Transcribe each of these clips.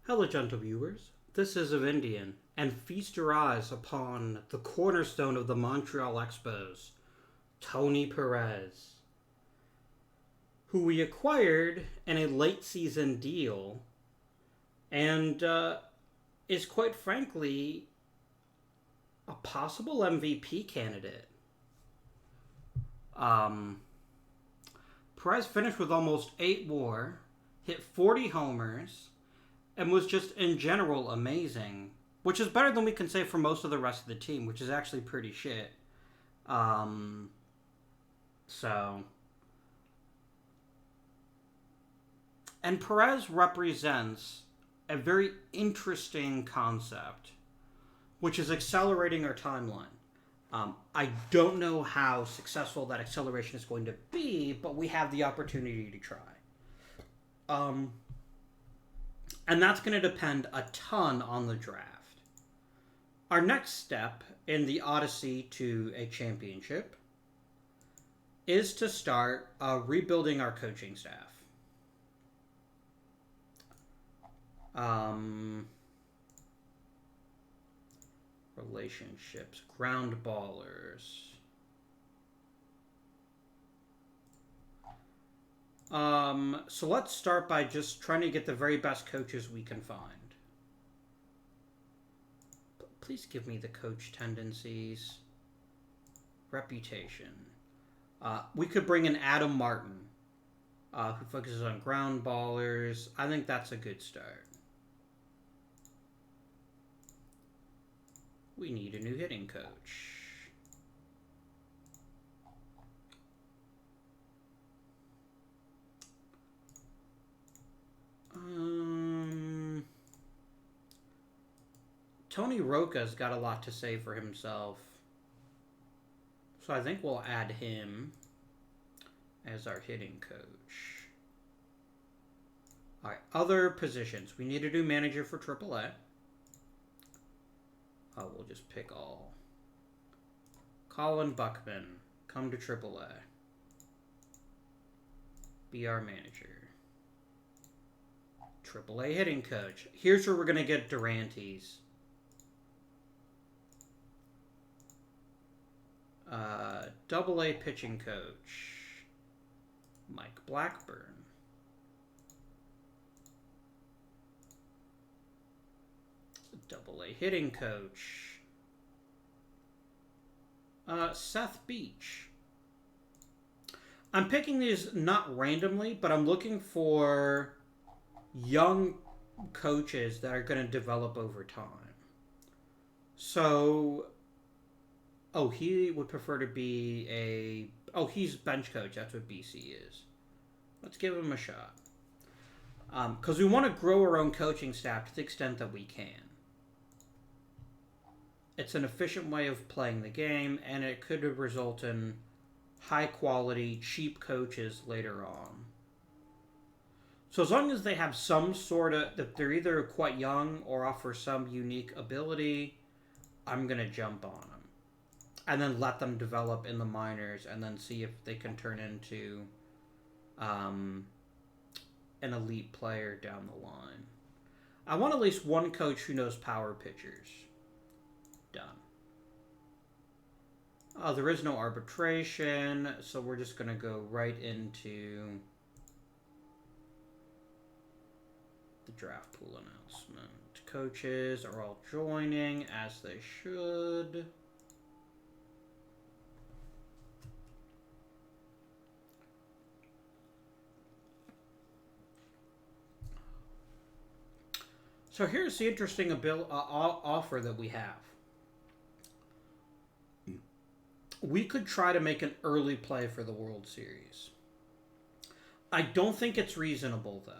Hello, gentle viewers. This is of Indian, and feast your eyes upon the cornerstone of the Montreal Expos, Tony Perez, who we acquired in a late season deal and is quite frankly a possible MVP candidate. Um, Perez finished with almost 8 WAR, hit 40 homers, and was just in general amazing, which is better than we can say for most of the rest of the team, which is actually pretty shit. Um, so, and Perez represents a very interesting concept, which is accelerating our timeline. I don't know how successful that acceleration is going to be, but we have the opportunity to try. And that's going to depend a ton on the draft. Our next step in the odyssey to a championship is to start rebuilding our coaching staff. Relationships, ground ballers. So let's start by just trying to get the very best coaches we can find. Please give me the coach tendencies. Reputation. We could bring in Adam Martin, who focuses on ground ballers. I think that's a good start. We need a new hitting coach. Tony Roca's got a lot to say for himself. So I think we'll add him as our hitting coach. All right, other positions. We need a new manager for AAA. We'll just pick all. Colin Buckman, come to AAA. Be our manager. AAA hitting coach. Here's where we're going to get Durantes. AA pitching coach. Mike Blackburn. AA hitting coach. Seth Beach. I'm picking these not randomly, but I'm looking for young coaches that are going to develop over time. So, he would prefer to be he's bench coach. That's what BC is. Let's give him a shot. Because we want to grow our own coaching staff to the extent that we can. It's an efficient way of playing the game, and it could result in high-quality, cheap coaches later on. So as long as they have some sort of, that they're either quite young or offer some unique ability, I'm going to jump on them. And then let them develop in the minors and then see if they can turn into an elite player down the line. I want at least one coach who knows power pitchers. Done. There is no arbitration, so we're just going to go right into the draft pool announcement. Coaches are all joining, as they should. So here's the interesting offer that we have. We could try to make an early play for the World Series. I don't think it's reasonable, though.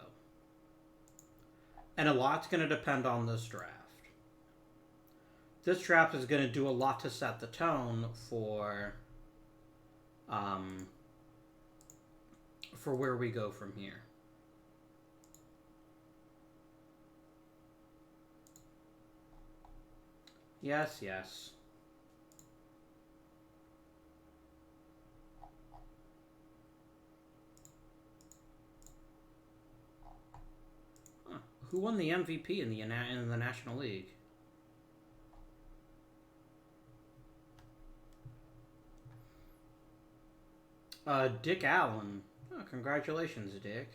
And a lot's going to depend on this draft. This draft is going to do a lot to set the tone for where we go from here. Yes, yes. Who won the MVP in the National League? Dick Allen. Oh, congratulations, Dick.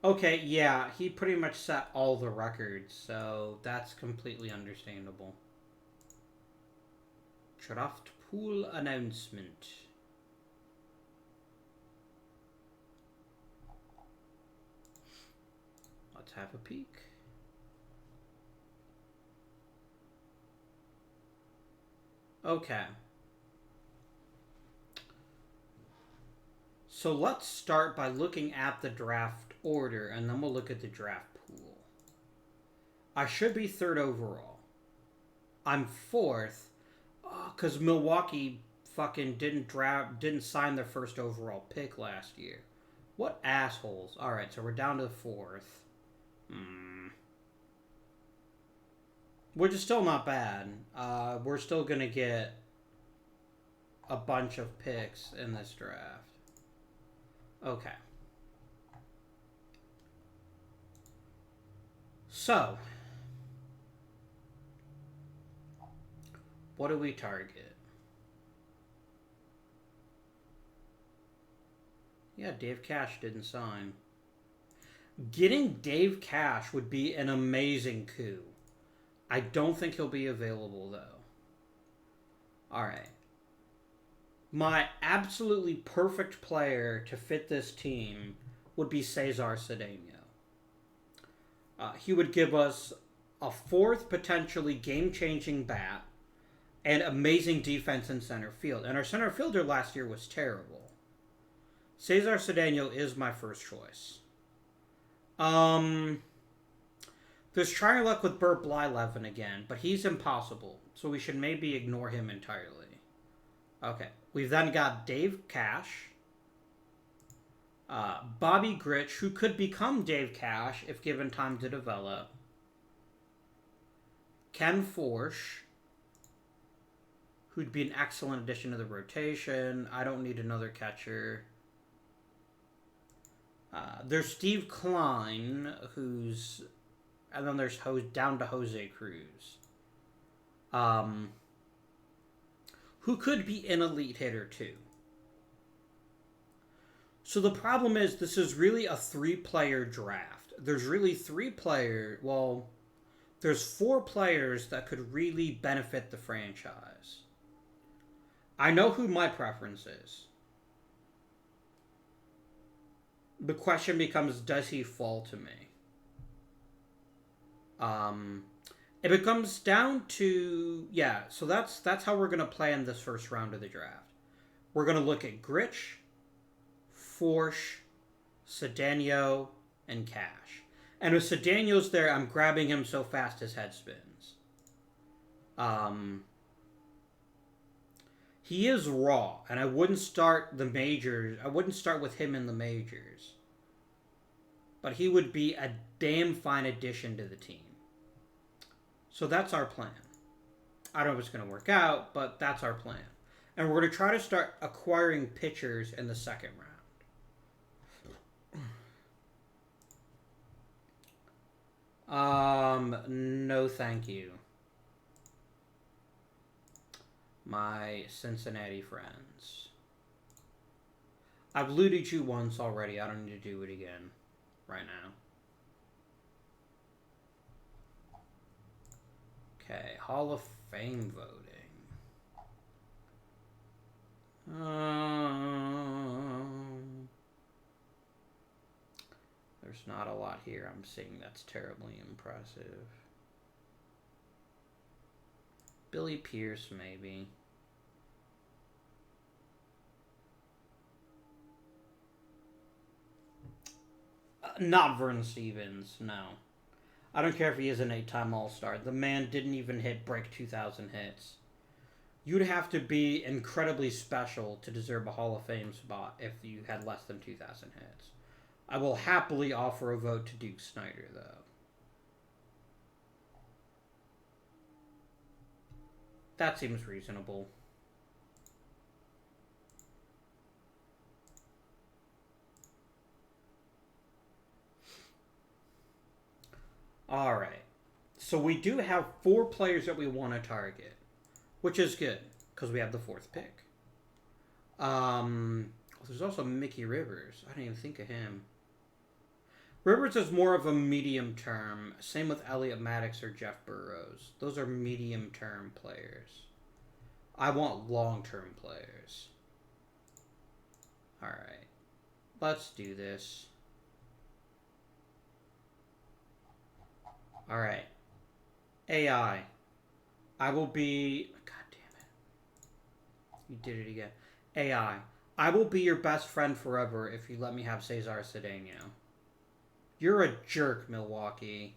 Okay, yeah, he pretty much set all the records, so that's completely understandable. Draft pool announcement. Let's have a peek. Okay. So let's start by looking at the draft order, and then we'll look at the draft pool. I should be 3rd overall. I'm 4th, because Milwaukee fucking didn't sign their 1st overall pick last year. What assholes. Alright, so we're down to the 4th. Which is still not bad. We're still going to get a bunch of picks in this draft. Okay. So, what do we target? Yeah, Dave Cash didn't sign. Getting Dave Cash would be an amazing coup. I don't think he'll be available, though. Alright. My absolutely perfect player to fit this team would be Cesar Cedeno. He would give us a 4th, potentially game-changing bat and amazing defense in center field. And our center fielder last year was terrible. Cesar Cedeno is my first choice. There's trying luck with Bert Blyleven again, but he's impossible, so we should maybe ignore him entirely. Okay, we've then got Dave Cash, Bobby Grich, who could become Dave Cash if given time to develop, Ken Forsch, who'd be an excellent addition to the rotation. I don't need another catcher. There's Steve Klein, who's... And then there's down to Jose Cruz. Who could be an elite hitter, too. So the problem is, this is really a 3-player draft. There's really 3 players... Well, there's 4 players that could really benefit the franchise. I know who my preference is. The question becomes, does he fall to me? It comes down to... Yeah, so that's how we're going to play in this first round of the draft. We're going to look at Grich, Forsch, Cedeno, and Cash. And with Cedeno's there, I'm grabbing him so fast his head spins. He is raw, and I wouldn't start the majors. I wouldn't start with him in the majors. But he would be a damn fine addition to the team. So that's our plan. I don't know if it's going to work out, but that's our plan. And we're going to try to start acquiring pitchers in the second round. No thank you. My Cincinnati friends. I've looted you once already. I don't need to do it again right now. Okay, Hall of Fame voting. There's not a lot here I'm seeing that's terribly impressive. Billy Pierce, maybe. Not Vern Stevens, no. I don't care if he is an 8-time All-Star. The man didn't even break 2,000 hits. You'd have to be incredibly special to deserve a Hall of Fame spot if you had less than 2,000 hits. I will happily offer a vote to Duke Snider, though. That seems reasonable. Alright. So we do have 4 players that we want to target, which is good, because we have the 4th pick. There's also Mickey Rivers. I didn't even think of him. Rivers is more of a medium term. Same with Elliot Maddox or Jeff Burrows. Those are medium term players. I want long term players. Alright. Let's do this. Alright. AI. I will be... God damn it. You did it again. AI. I will be your best friend forever if you let me have Cesar Cedeno. You're a jerk, Milwaukee.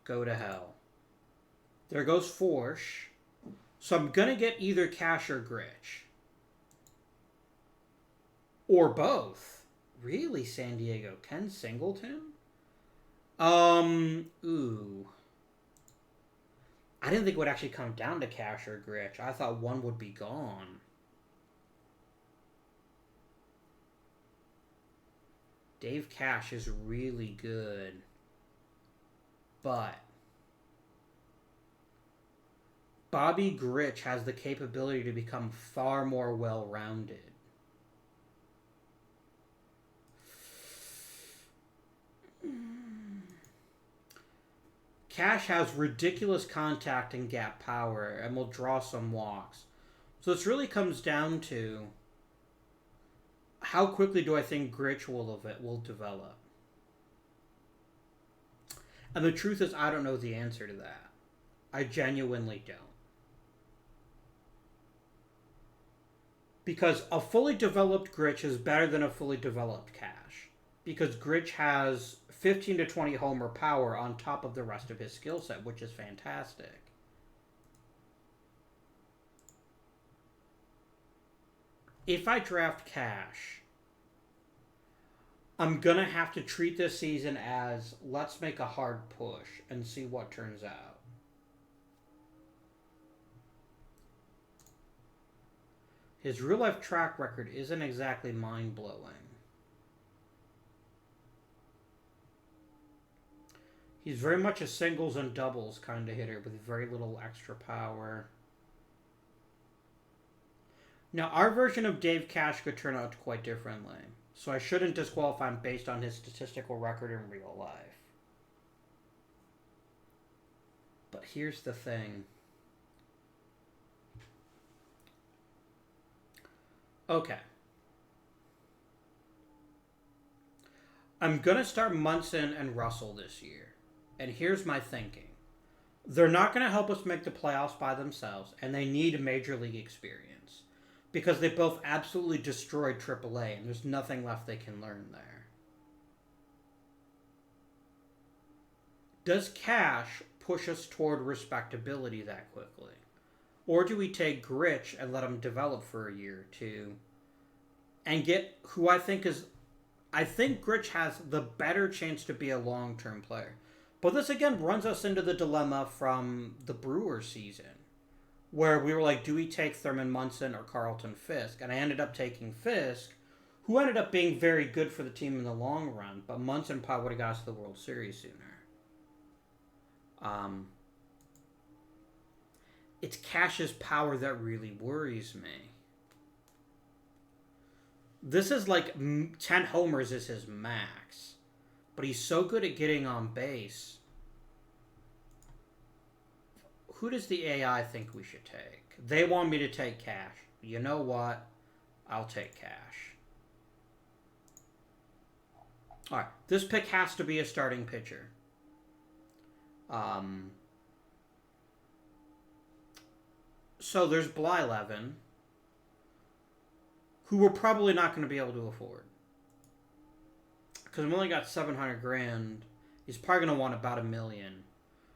Go to hell. There goes Forsh. So I'm going to get either Cash or Gritch. Or both. Really, San Diego? Ken Singleton? Ooh. I didn't think it would actually come down to Cash or Gritch. I thought one would be gone. Dave Cash is really good. But Bobby Gritch has the capability to become far more well-rounded. Cash has ridiculous contact and gap power and will draw some walks. So this really comes down to how quickly do I think Gritch will develop? And the truth is I don't know the answer to that. I genuinely don't. Because a fully developed Gritch is better than a fully developed Cash. Because Gritch has 15 to 20 homer power on top of the rest of his skill set, which is fantastic. If I draft Cash, I'm going to have to treat this season as let's make a hard push and see what turns out. His real-life track record isn't exactly mind-blowing. He's very much a singles and doubles kind of hitter with very little extra power. Now, our version of Dave Cash could turn out quite differently, so I shouldn't disqualify him based on his statistical record in real life. But here's the thing. Okay. I'm going to start Munson and Russell this year. And here's my thinking. They're not going to help us make the playoffs by themselves, and they need major league experience. Because they both absolutely destroyed AAA, and there's nothing left they can learn there. Does Cash push us toward respectability that quickly? Or do we take Gritch and let him develop for a year or two and get who I think is... I think Gritch has the better chance to be a long-term player. But this again runs us into the dilemma from the Brewers season, where we were like, do we take Thurman Munson or Carlton Fisk? And I ended up taking Fisk, who ended up being very good for the team in the long run, but Munson probably would have got us to the World Series sooner. It's Cash's power that really worries me. This is like 10 homers is his max. But he's so good at getting on base. Who does the AI think we should take? They want me to take Cash. You know what? I'll take Cash. Alright, this pick has to be a starting pitcher. So there's Blyleven, who we're probably not going to be able to afford. Because we've only got $700,000. He's probably going to want about $1 million.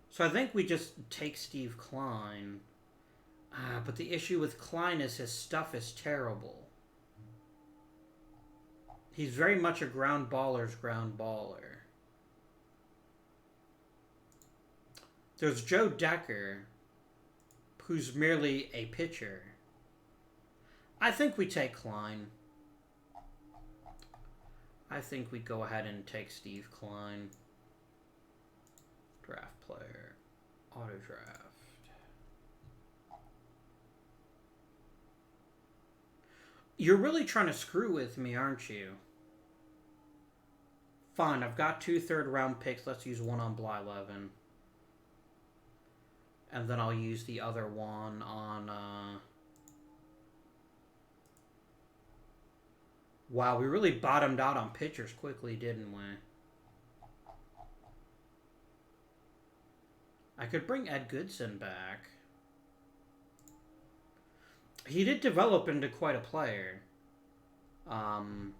So I think we just take Steve Klein. But the issue with Klein is his stuff is terrible. He's very much a ground baller's ground baller. There's Joe Decker, who's merely a pitcher. I think we take Klein. I think we go ahead and take Steve Klein. Draft player. Auto draft. You're really trying to screw with me, aren't you? Fine, I've got 2 third-round picks. Let's use one on Blyleven. And then I'll use the other one on... Wow, we really bottomed out on pitchers quickly, didn't we? I could bring Ed Goodson back. He did develop into quite a player. But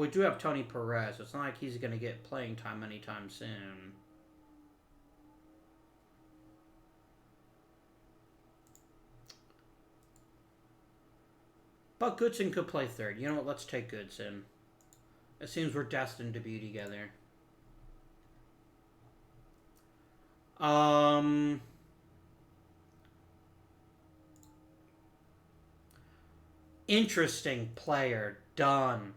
we do have Tony Perez. It's not like he's going to get playing time anytime soon. But Goodson could play third. You know what? Let's take Goodson. It seems we're destined to be together. Interesting player. Done.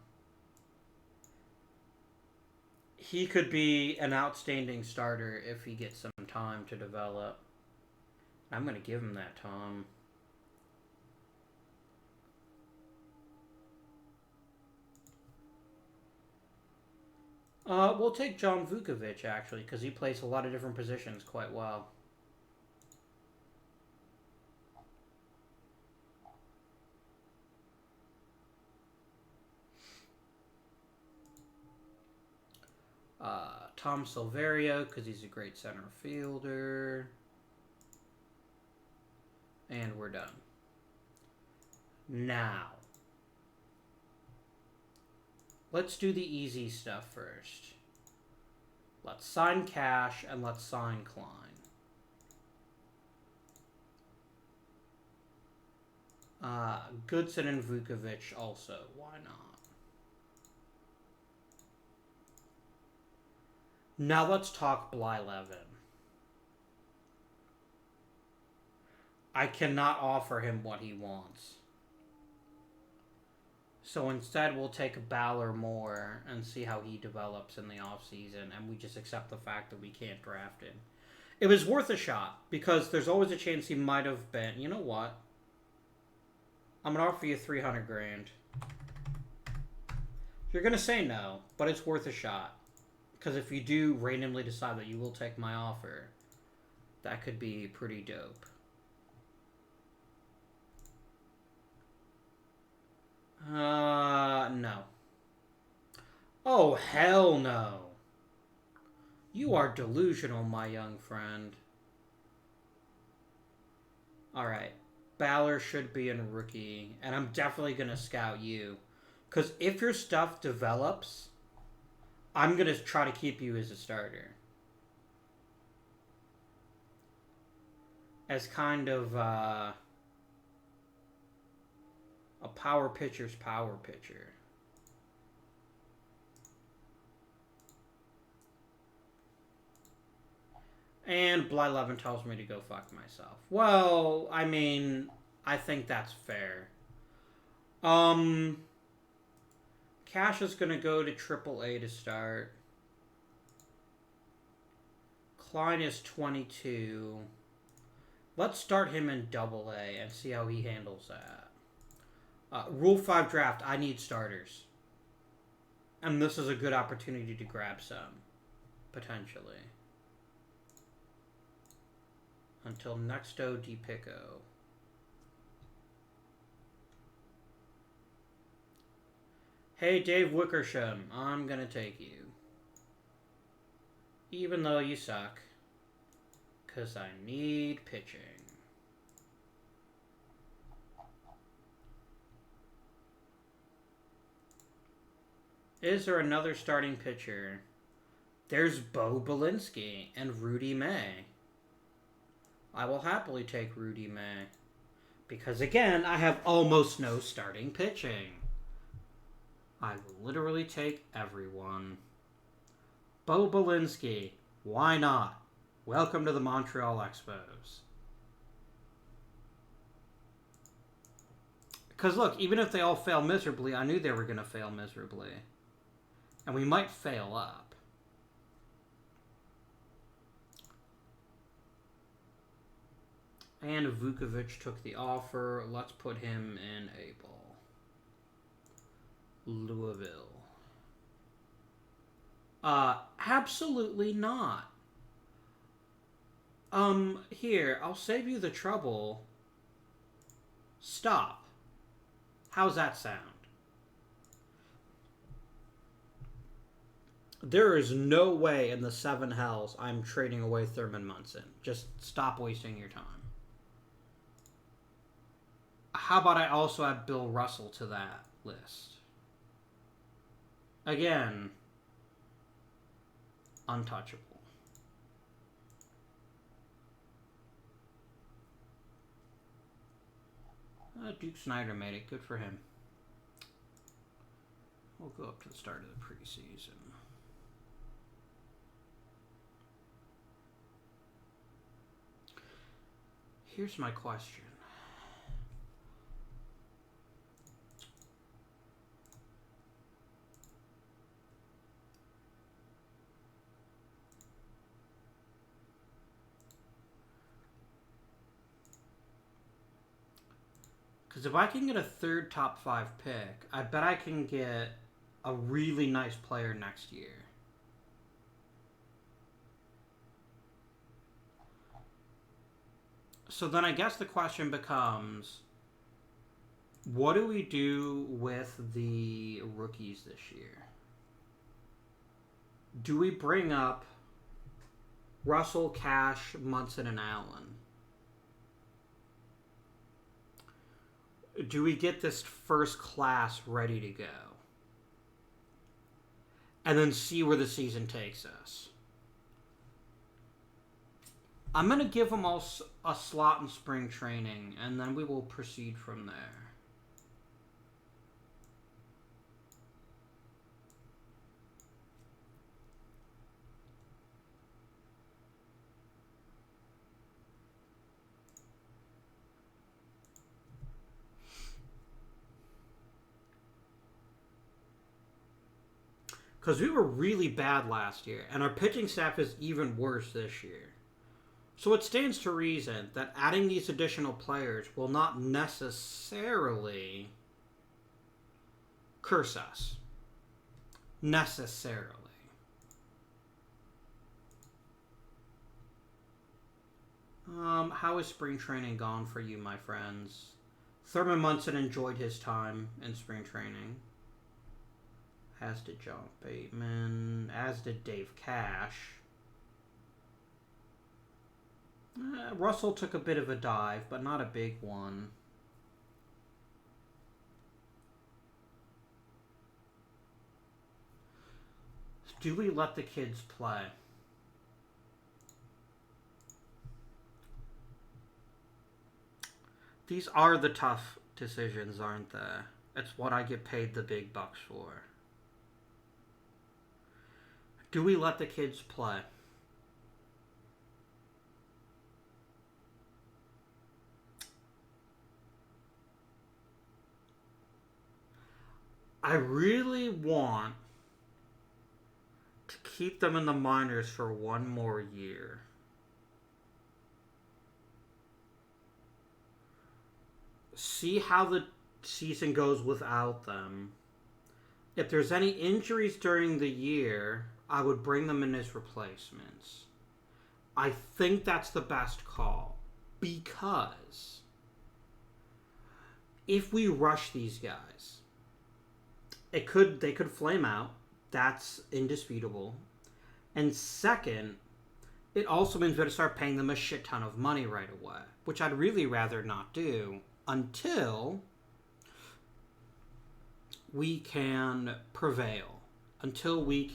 He could be an outstanding starter if he gets some time to develop. I'm going to give him that time. We'll take John Vukovic, actually, because he plays a lot of different positions quite well. Tom Silverio, because he's a great center fielder. And we're done. Now, let's do the easy stuff first. Let's sign Cash and let's sign Klein. Goodson and Vukovic also. Why not? Now let's talk Blyleven. I cannot offer him what he wants. So instead, we'll take Baller Moore and see how he develops in the offseason, and we just accept the fact that we can't draft him. It was worth a shot, because there's always a chance he might have been... You know what? I'm going to offer you $300,000. You're going to say no, but it's worth a shot. Because if you do randomly decide that you will take my offer, that could be pretty dope. No. Oh, hell no. You are delusional, my young friend. Alright. Baller should be in rookie, and I'm definitely going to scout you. Because if your stuff develops, I'm going to try to keep you as a starter. As kind of a power pitcher's power pitcher. And Blyleven tells me to go fuck myself. Well, I mean, I think that's fair. Cash is going to go to AAA to start. Klein is 22. Let's start him in AA and see how he handles that. Rule 5 draft, I need starters. And this is a good opportunity to grab some. Potentially. Until Nexto Di Pico. Hey, Dave Wickersham, I'm gonna take you. Even though you suck. 'Cause I need pitching. Is there another starting pitcher? There's Bo Belinsky and Rudy May. I will happily take Rudy May. Because again, I have almost no starting pitching. I will literally take everyone. Bo Belinsky. Why not? Welcome to the Montreal Expos. Because look, even if they all fail miserably, I knew they were going to fail miserably. And we might fail up. And Vukovic took the offer. Let's put him in A ball. Louisville. Absolutely not. Here, I'll save you the trouble. Stop. How's that sound? There is no way in the seven hells I'm trading away Thurman Munson. Just stop wasting your time. How about I also add Bill Russell to that list? Again, untouchable. Duke Snyder made it. Good for him. We'll go up to the start of the preseason. Here's my question. Because if I can get a third top 5 pick, I bet I can get a really nice player next year. So then I guess the question becomes, what do we do with the rookies this year? Do we bring up Russell, Cash, Munson, and Allen? Do we get this first class ready to go? And then see where the season takes us? I'm going to give them all a slot in spring training, and then we will proceed from there. Because we were really bad last year, and our pitching staff is even worse this year. So it stands to reason that adding these additional players will not necessarily curse us. Necessarily. How has spring training gone for you, my friends? Thurman Munson enjoyed his time in spring training. As did John Bateman. As did Dave Cash. Russell took a bit of a dive, but not a big one. Do we let the kids play? These are the tough decisions, aren't they? It's what I get paid the big bucks for. Do we let the kids play? I really want to keep them in the minors for one more year. See how the season goes without them. If there's any injuries during the year, I would bring them in as replacements. I think that's the best call. Because if we rush these guys, they could flame out. That's indisputable. And second, it also means we have to start paying them a shit ton of money right away, which I'd really rather not do until we can prevail. Until we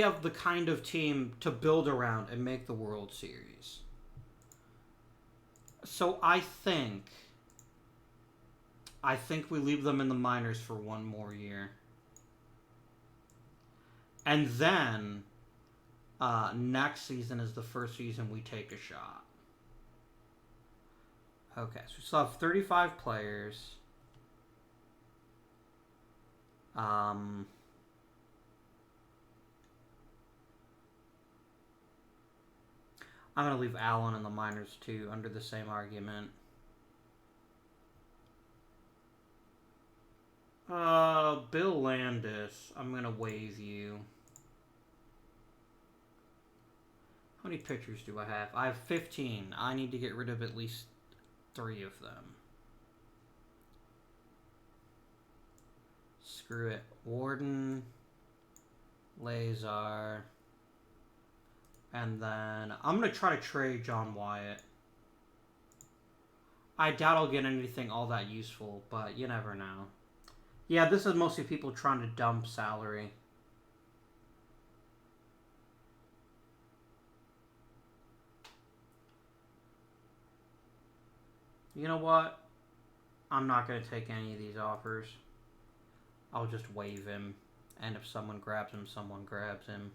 have the kind of team to build around and make the World Series. So I think we leave them in the minors for one more year. And then next season is the first season we take a shot. Okay, so we still have 35 players. I'm going to leave Allen and the minors, too, under the same argument. Bill Landis. I'm going to waive you. How many pitchers do I have? I have 15. I need to get rid of at least 3 of them. Screw it. Warden, Lazar, and then I'm going to try to trade John Wyatt. I doubt I'll get anything all that useful, but you never know. Yeah, this is mostly people trying to dump salary. You know what? I'm not going to take any of these offers. I'll just waive him. And if someone grabs him, someone grabs him.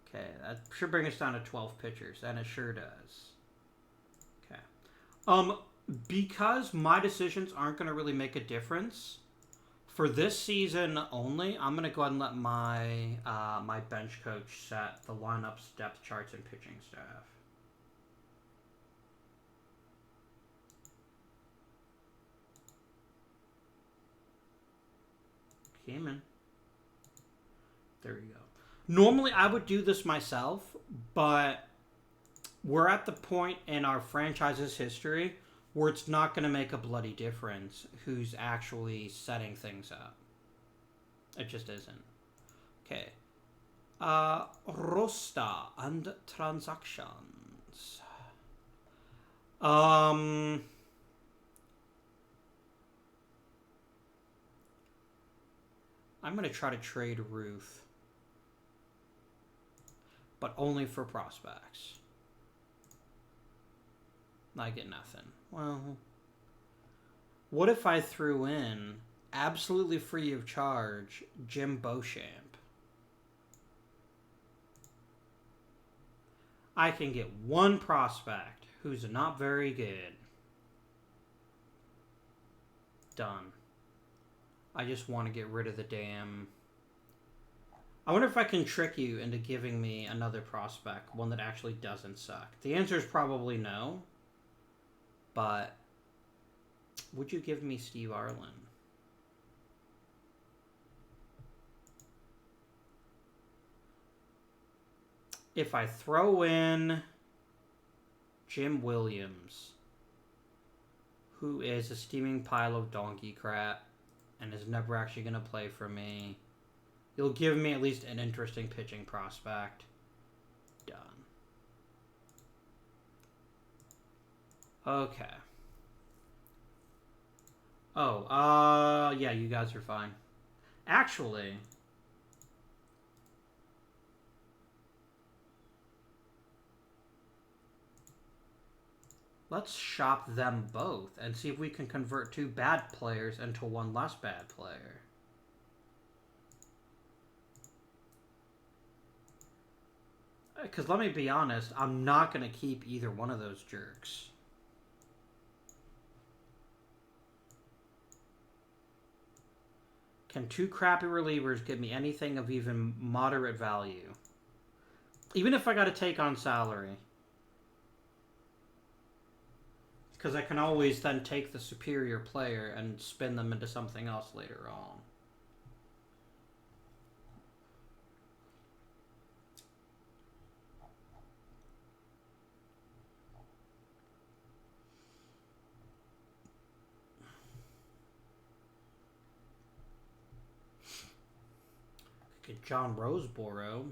Okay, that should bring us down to 12 pitchers, and it sure does. Okay. Because my decisions aren't going to really make a difference, for this season only, I'm going to go ahead and let my my bench coach set the lineups, depth charts, and pitching staff. Came in. There you go. Normally, I would do this myself, but we're at the point in our franchise's history where it's not going to make a bloody difference who's actually setting things up. It just isn't. Okay. Roster and transactions. I'm going to try to trade Ruth. But only for prospects. I get nothing. Well, what if I threw in, absolutely free of charge, Jim Beauchamp? I can get one prospect who's not very good. Done. I just want to get rid of the damn... I wonder if I can trick you into giving me another prospect, one that actually doesn't suck. The answer is probably no. But would you give me Steve Arlen? If I throw in Jim Williams, who is a steaming pile of donkey crap and is never actually going to play for me, you'll give me at least an interesting pitching prospect. Done. Okay. Oh, yeah, you guys are fine. Actually, let's shop them both and see if we can convert 2 bad players into 1 less bad player. Because let me be honest, I'm not going to keep either one of those jerks. Can 2 crappy relievers give me anything of even moderate value? Even if I got to take on salary. Because I can always then take the superior player and spin them into something else later on. Get John Roseboro.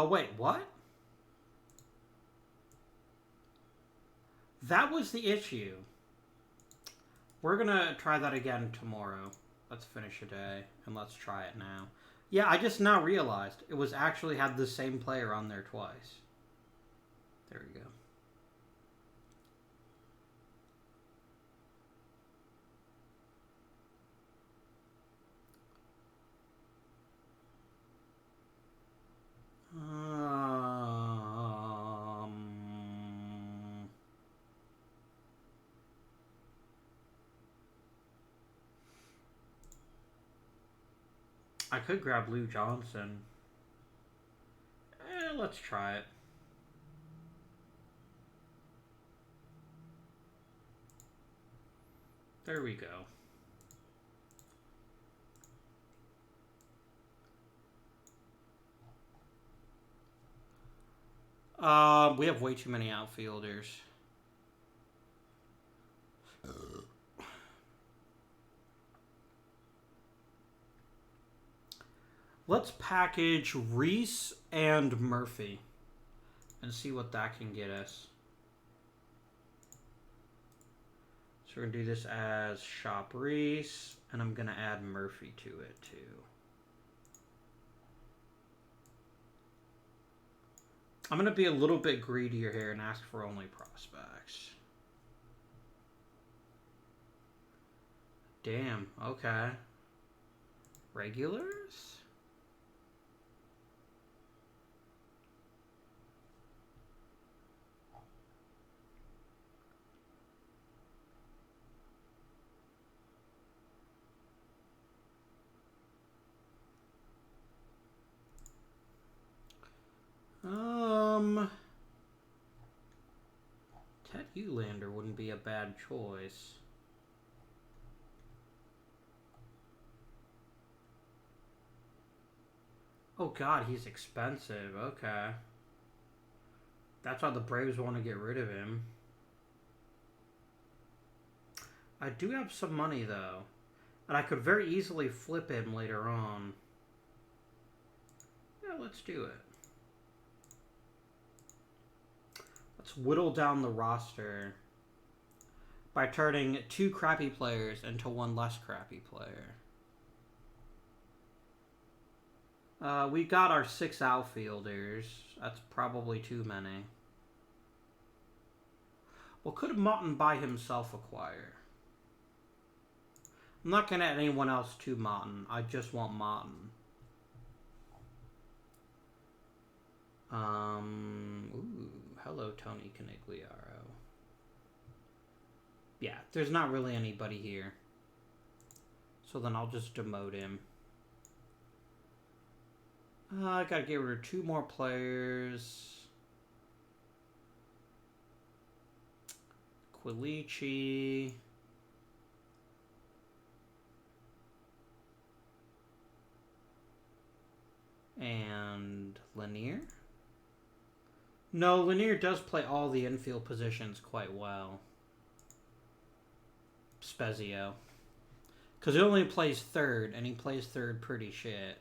Wait, what? That was the issue. We're gonna try that again tomorrow. Let's finish a day, and let's try it now. Yeah, I just now realized it was actually had the same player on there twice. There we go. I could grab Lou Johnson. Let's try it. There we go. We have way too many outfielders. Let's package Reese and Murphy and see what that can get us. So we're going to do this as shop Reese, and I'm going to add Murphy to it too. I'm going to be a little bit greedier here and ask for only prospects. Damn, okay. Regulars? Ted Eulander wouldn't be a bad choice. Oh god, he's expensive. Okay. That's why the Braves want to get rid of him. I do have some money though. And I could very easily flip him later on. Yeah, let's do it. Let's whittle down the roster by turning 2 crappy players into 1 less crappy player. We got our 6 outfielders. That's probably too many. What could Motton by himself acquire? I'm not going to add anyone else to Motton. I just want Motton. Ooh, hello, Tony Canigliaro. Yeah, there's not really anybody here. So then I'll just demote him. I gotta get rid of 2 more players. Quilici. And Lanier. No, Lanier does play all the infield positions quite well. Spezio. Because he only plays third, and he plays third pretty shit.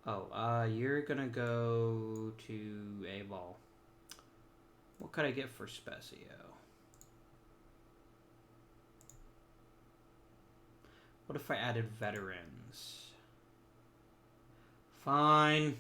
Oh, you're gonna go to A-ball. What could I get for Spezio? What if I added veterans? Fine.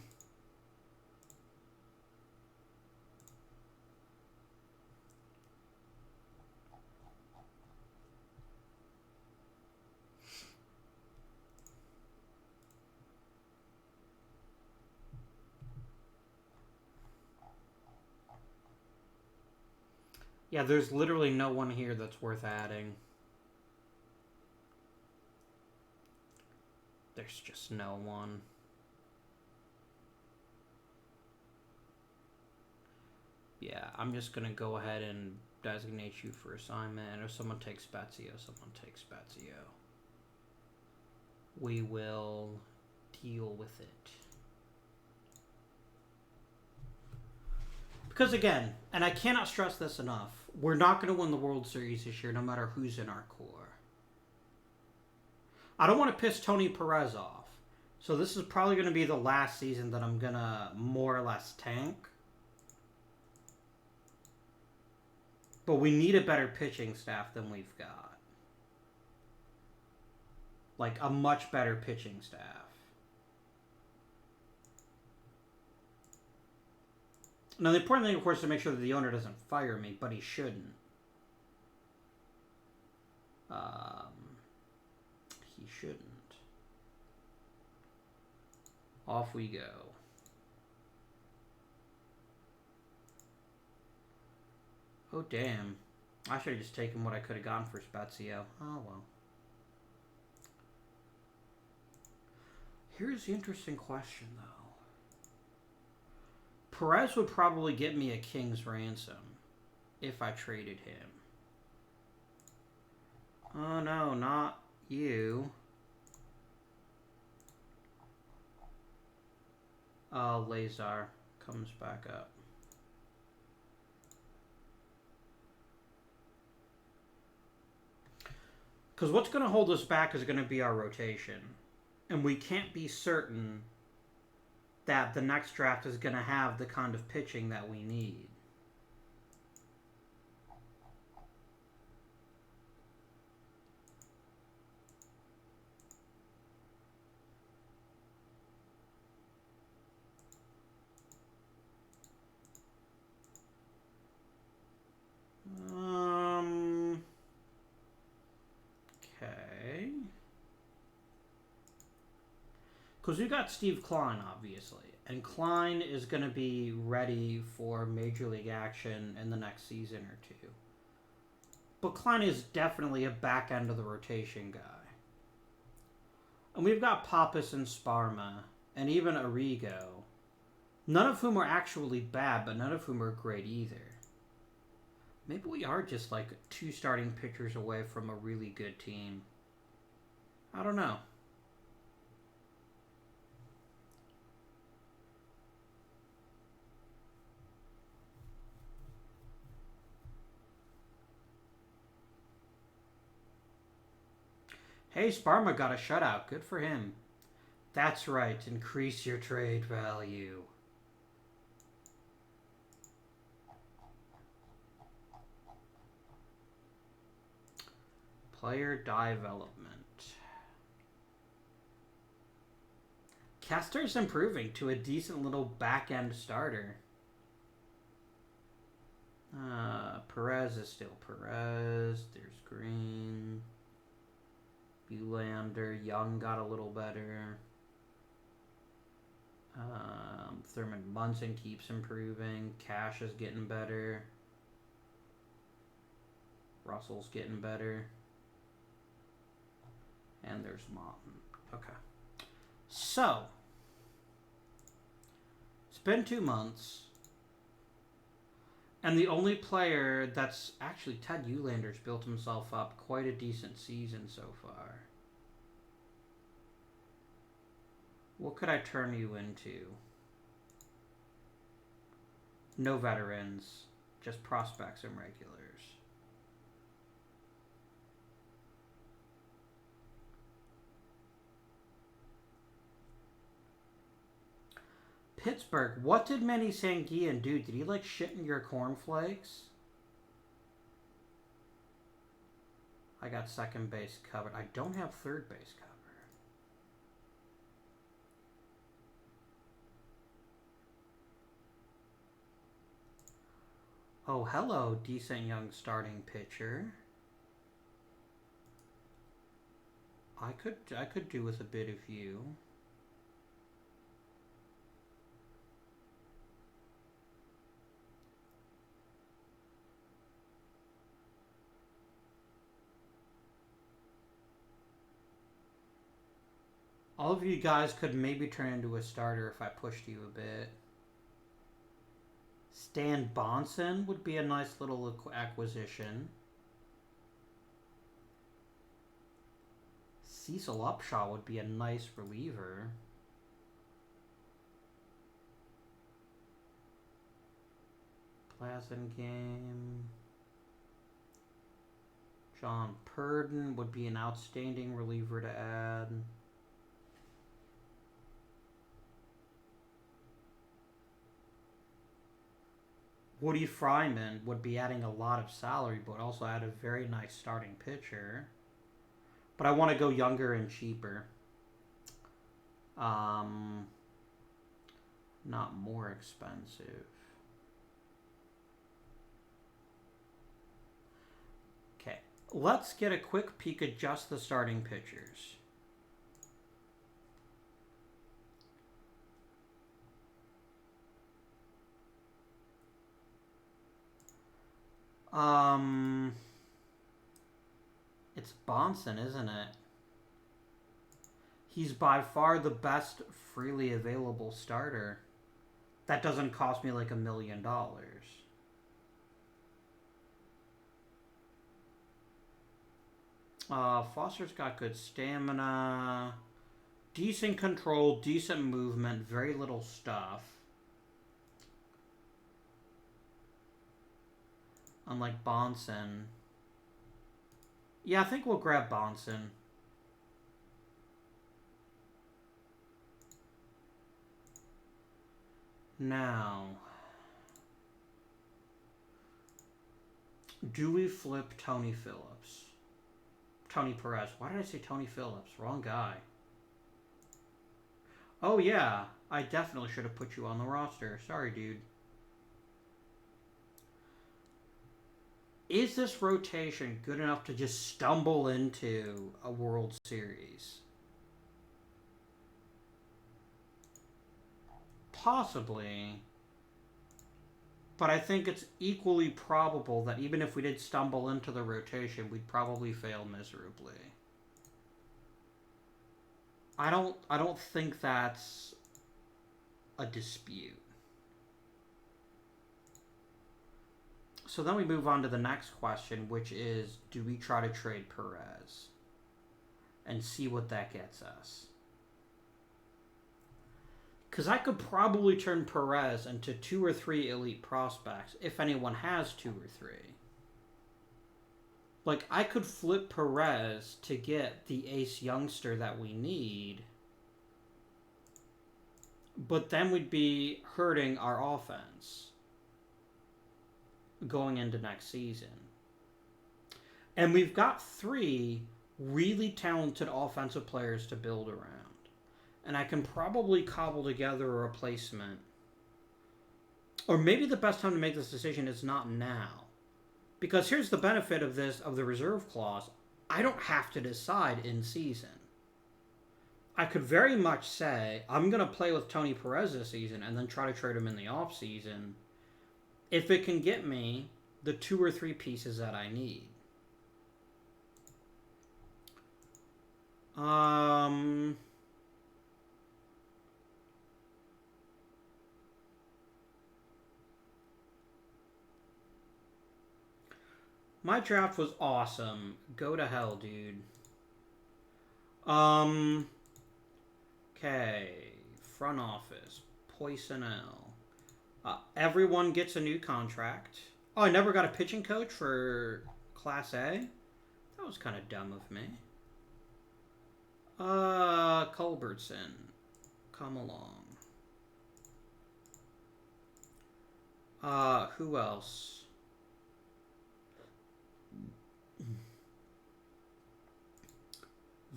Yeah, there's literally no one here that's worth adding. There's just no one. Yeah, I'm just going to go ahead and designate you for assignment. And if someone takes Spezio, someone takes Spezio. We will deal with it. Because again, and I cannot stress this enough, we're not going to win the World Series this year no matter who's in our core. I don't want to piss Tony Perez off. So this is probably going to be the last season that I'm going to more or less tank. But we need a better pitching staff than we've got. Like, a much better pitching staff. Now, the important thing, of course, is to make sure that the owner doesn't fire me, but he shouldn't. He shouldn't. Off we go. Oh, damn. I should have just taken what I could have gotten for Spezio. Oh, well. Here's the interesting question, though. Perez would probably get me a king's ransom if I traded him. Oh, no, not you. Lazar comes back up. Because what's going to hold us back is going to be our rotation. And we can't be certain that the next draft is going to have the kind of pitching that we need. Okay. Because we got Steve Klein, obviously. And Klein is going to be ready for Major League action in the next season or two. But Klein is definitely a back end of the rotation guy. And we've got Pappas and Sparma, and even Arrigo. None of whom are actually bad, but none of whom are great either. Maybe we are just like 2 starting pitchers away from a really good team. I don't know. Hey, Sparma got a shutout. Good for him. That's right. Increase your trade value. Player development. Castor's improving to a decent little back-end starter. Perez is still Perez. There's Green. Bulander. Young got a little better. Thurman Munson keeps improving. Cash is getting better. Russell's getting better. And there's Martin. Okay. So, it's been 2 months. And the only player that's actually Ted Eulander's built himself up quite a decent season so far. What could I turn you into? No veterans, just prospects and regulars. Pittsburgh, what did Manny Sanguillen do? Did he like shit in your cornflakes? I got second base covered. I don't have third base covered. Oh, hello, decent young starting pitcher. I could do with a bit of you. All of you guys could maybe turn into a starter if I pushed you a bit. Stan Bonson would be a nice little acquisition. Cecil Upshaw would be a nice reliever. Blasingame. John Purdon would be an outstanding reliever to add. Woody Fryman would be adding a lot of salary, but also add a very nice starting pitcher. But I want to go younger and cheaper. Not more expensive. Okay, let's get a quick peek at just the starting pitchers. It's Bonson, isn't it? He's by far the best freely available starter. That doesn't cost me like $1 million. Foster's got good stamina, decent control, decent movement, very little stuff. Unlike Bonson. Yeah, I think we'll grab Bonson. Now, do we flip Tony Phillips? Tony Perez. Why did I say Tony Phillips? Wrong guy. Oh, yeah. I definitely should have put you on the roster. Sorry, dude. Is this rotation good enough to just stumble into a World Series? Possibly. But I think it's equally probable that even if we did stumble into the rotation, we'd probably fail miserably. I don't think that's a dispute. So then we move on to the next question, which is, do we try to trade Perez and see what that gets us? Because I could probably turn Perez into 2 or 3 elite prospects, if anyone has 2 or 3. Like, I could flip Perez to get the ace youngster that we need, but then we'd be hurting our offense going into next season. And we've got 3 really talented offensive players to build around. And I can probably cobble together a replacement. Or maybe the best time to make this decision is not now. Because here's the benefit of this, of the reserve clause. I don't have to decide in season. I could very much say, I'm going to play with Tony Perez this season and then try to trade him in the off season if it can get me the 2 or 3 pieces that I need. My draft was awesome. Go to hell, dude. Okay. Front office. Poisonell. Everyone gets a new contract. Oh, I never got a pitching coach for Class A? That was kind of dumb of me. Culbertson. Come along. Who else?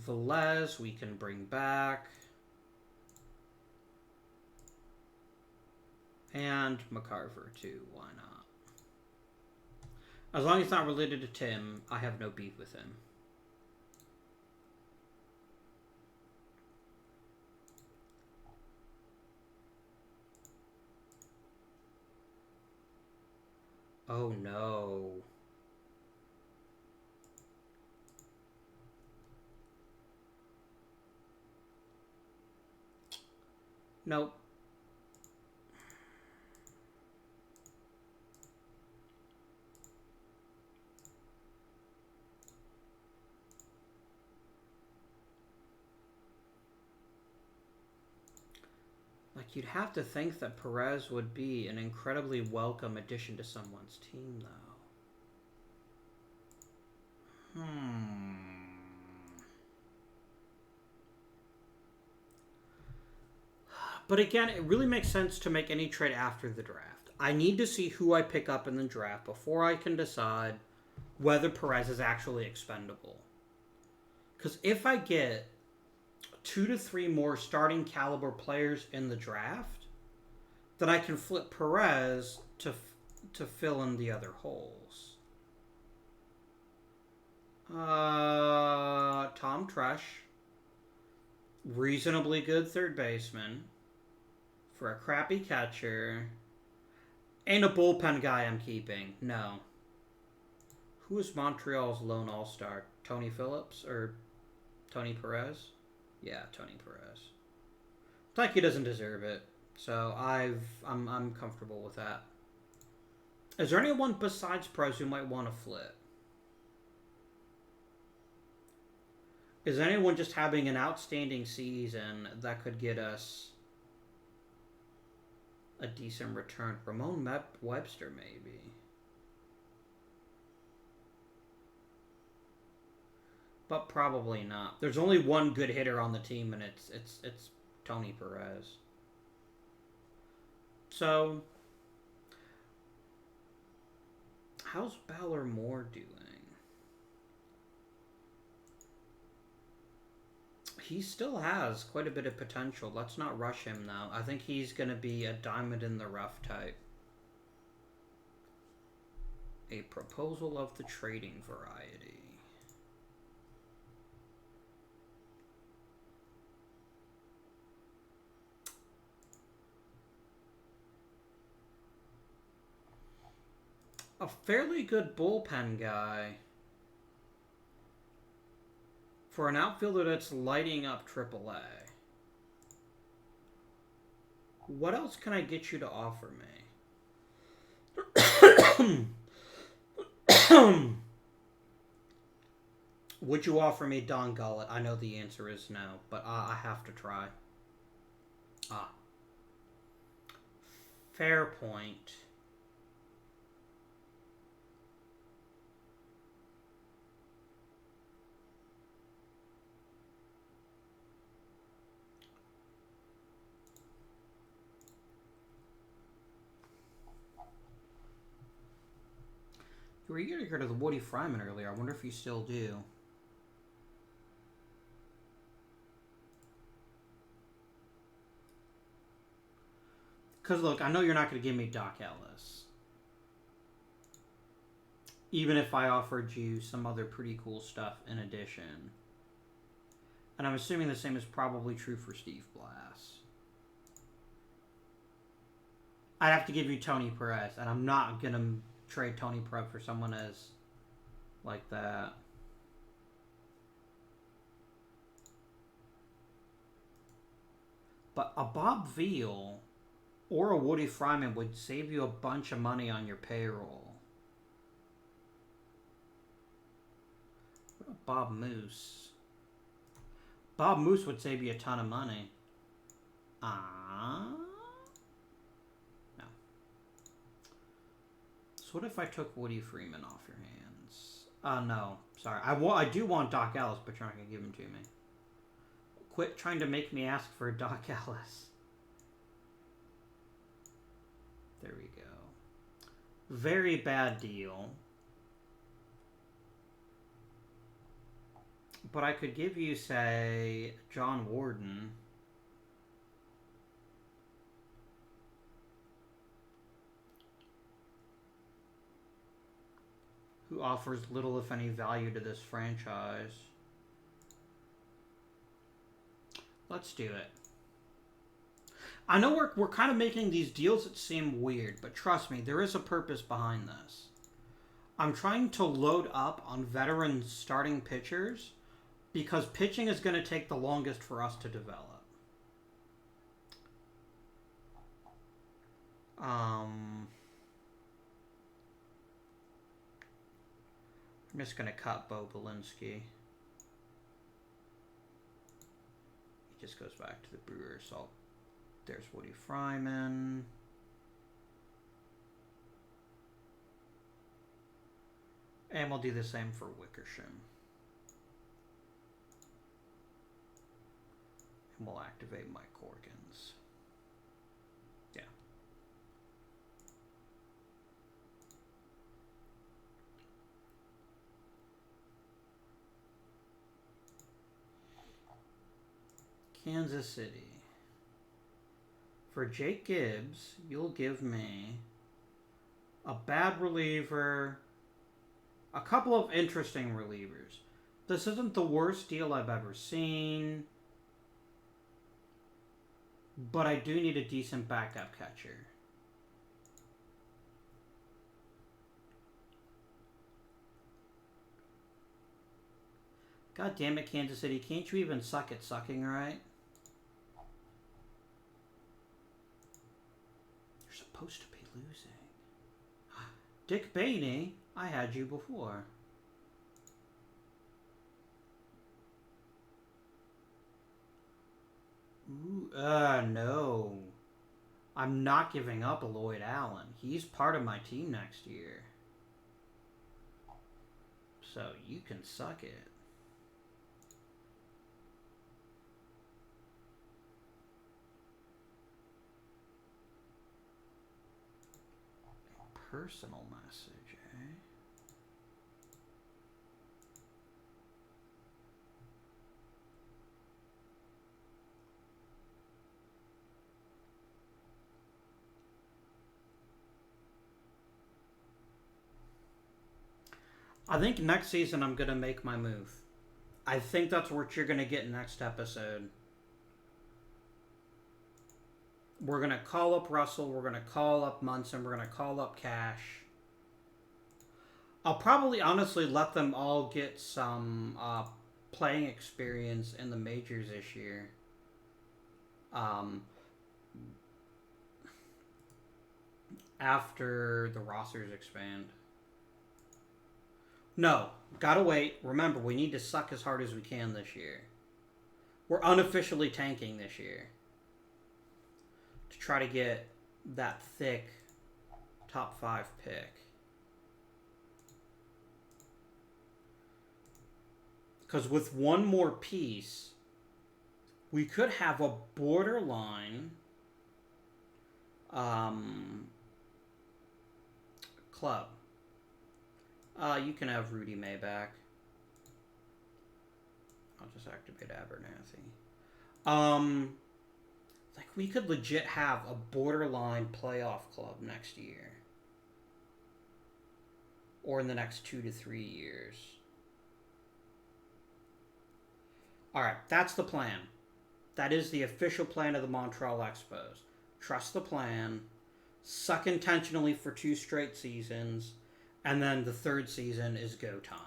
Velez, we can bring back. And McCarver, too. Why not? As long as it's not related to Tim, I have no beef with him. Oh, no. Nope. Like, you'd have to think that Perez would be an incredibly welcome addition to someone's team, though. But again, it really makes sense to make any trade after the draft. I need to see who I pick up in the draft before I can decide whether Perez is actually expendable. Because if I get 2 to 3 more starting caliber players in the draft, then I can flip Perez to fill in the other holes. Tom Tresh, reasonably good third baseman for a crappy catcher. Ain't a bullpen guy I'm keeping. No. Who is Montreal's lone all-star? Tony Phillips or Tony Perez? Yeah, Tony Perez. It's like he doesn't deserve it. So I'm comfortable with that. Is there anyone besides Perez who might want to flip? Is anyone just having an outstanding season that could get us a decent return? Ramon Webster, maybe. But probably not. There's only one good hitter on the team, and it's Tony Perez. So, how's Ballard Moore doing? He still has quite a bit of potential. Let's not rush him, though. I think he's going to be a diamond in the rough type. A proposal of the trading variety. A fairly good bullpen guy for an outfielder that's lighting up AAA. What else can I get you to offer me? Would you offer me Don Gullett? I know the answer is no, but I have to try. Fair point. You were eager to go to the Woody Fryman earlier. I wonder if you still do. Because, look, I know you're not going to give me Doc Ellis. Even if I offered you some other pretty cool stuff in addition. And I'm assuming the same is probably true for Steve Blass. I'd have to give you Tony Perez, and I'm not going to trade Tony Perez for someone as like that. But a Bob Veal or a Woody Fryman would save you a bunch of money on your payroll. What about Bob Moose? Bob Moose would save you a ton of money. No. So what if I took Woody Freeman off your hands? No. Sorry. I do want Doc Ellis, but you're not going to give him to me. Quit trying to make me ask for Doc Ellis. There we go. Very bad deal. But I could give you, say, John Warden. Who offers little, if any, value to this franchise. Let's do it. I know we're kind of making these deals that seem weird, but trust me, there is a purpose behind this. I'm trying to load up on veteran starting pitchers because pitching is going to take the longest for us to develop. I'm just going to cut Bo Belinsky. He just goes back to the Brewers. So there's Woody Fryman. And we'll do the same for Wickersham. And we'll activate Mike Corkins. Yeah. Kansas City. For Jake Gibbs, you'll give me a bad reliever, a couple of interesting relievers. This isn't the worst deal I've ever seen, but I do need a decent backup catcher. God damn it, Kansas City. Can't you even suck at sucking, right? You're supposed to be losing. Dick Bainey, I had you before. Ooh, no. I'm not giving up Lloyd Allen. He's part of my team next year. So you can suck it. A personal message, eh? I think next season I'm going to make my move. I think that's what you're going to get next episode. We're going to call up Russell. We're going to call up Munson. We're going to call up Cash. I'll probably honestly let them all get some playing experience in the majors this year. After the rosters expand. No, gotta wait. Remember, we need to suck as hard as we can this year. We're unofficially tanking this year to try to get that thick top 5 pick. Because with one more piece, we could have a borderline club. You can have Rudy May back. I'll just activate Abernathy. Like, we could legit have a borderline playoff club next year. Or in the next 2 to 3 years. Alright, that's the plan. That is the official plan of the Montreal Expos. Trust the plan. Suck intentionally for 2 straight seasons. And then the 3rd season is go time.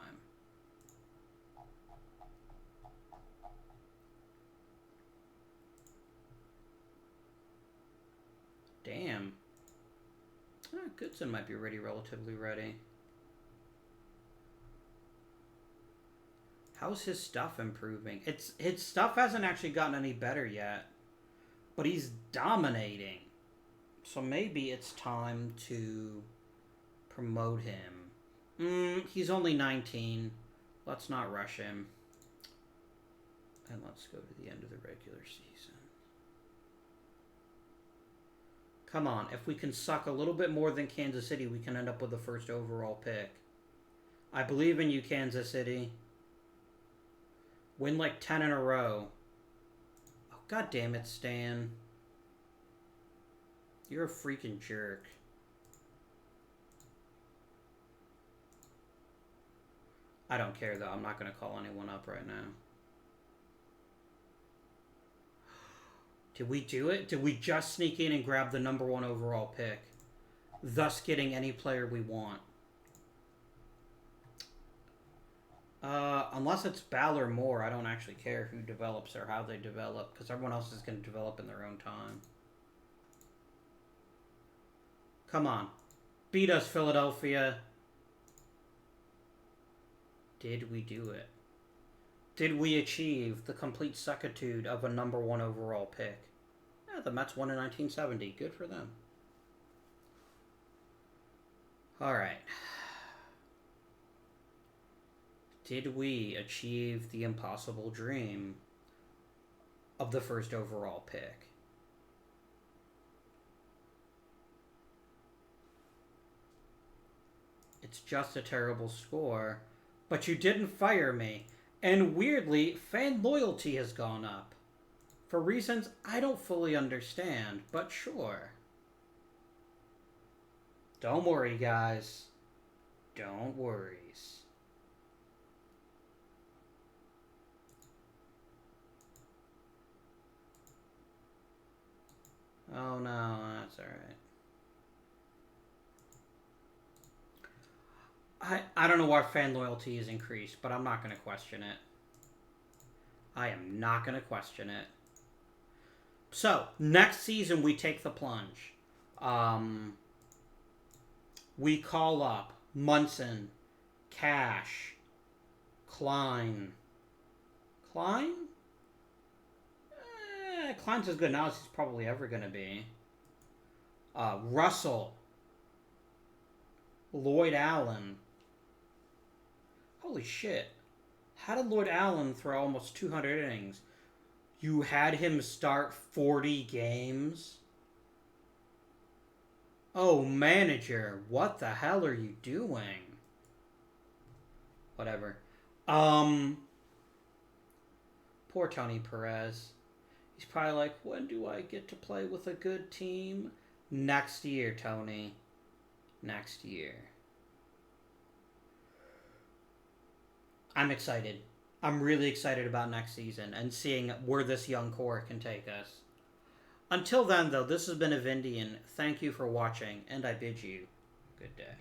Damn. Goodson might be relatively ready. How's his stuff improving? His stuff hasn't actually gotten any better yet. But he's dominating. So maybe it's time to promote him. He's only 19. Let's not rush him. And let's go to the end of the regular season. Come on. If we can suck a little bit more than Kansas City, we can end up with the 1st overall pick. I believe in you, Kansas City. Win like 10 in a row. Oh, God damn it, Stan. You're a freaking jerk. I don't care, though. I'm not going to call anyone up right now. Did we do it? Did we just sneak in and grab the #1 overall pick? Thus getting any player we want. Unless it's Ball or Moore, I don't actually care who develops or how they develop, because everyone else is going to develop in their own time. Come on. Beat us, Philadelphia. Did we do it? Did we achieve the complete suckitude of a #1 overall pick? Yeah, the Mets won in 1970. Good for them. Alright. Did we achieve the impossible dream of the 1st overall pick? It's just a terrible score. But you didn't fire me. And weirdly, fan loyalty has gone up. For reasons I don't fully understand, but sure. Don't worry, guys. Don't worry. Oh no, that's alright. I don't know why fan loyalty is increased, but I'm not going to question it. I am not going to question it. So, next season we take the plunge. We call up Munson, Cash, Klein. Klein? Klein's as good now as he's probably ever going to be. Russell. Lloyd Allen. Holy shit. How did Lloyd Allen throw almost 200 innings? You had him start 40 games? Oh, manager, what the hell are you doing? Whatever. Poor Tony Perez. He's probably like, when do I get to play with a good team? Next year, Tony. Next year. I'm excited. I'm really excited about next season and seeing where this young core can take us. Until then, though, this has been Avindian. Thank you for watching, and I bid you good day.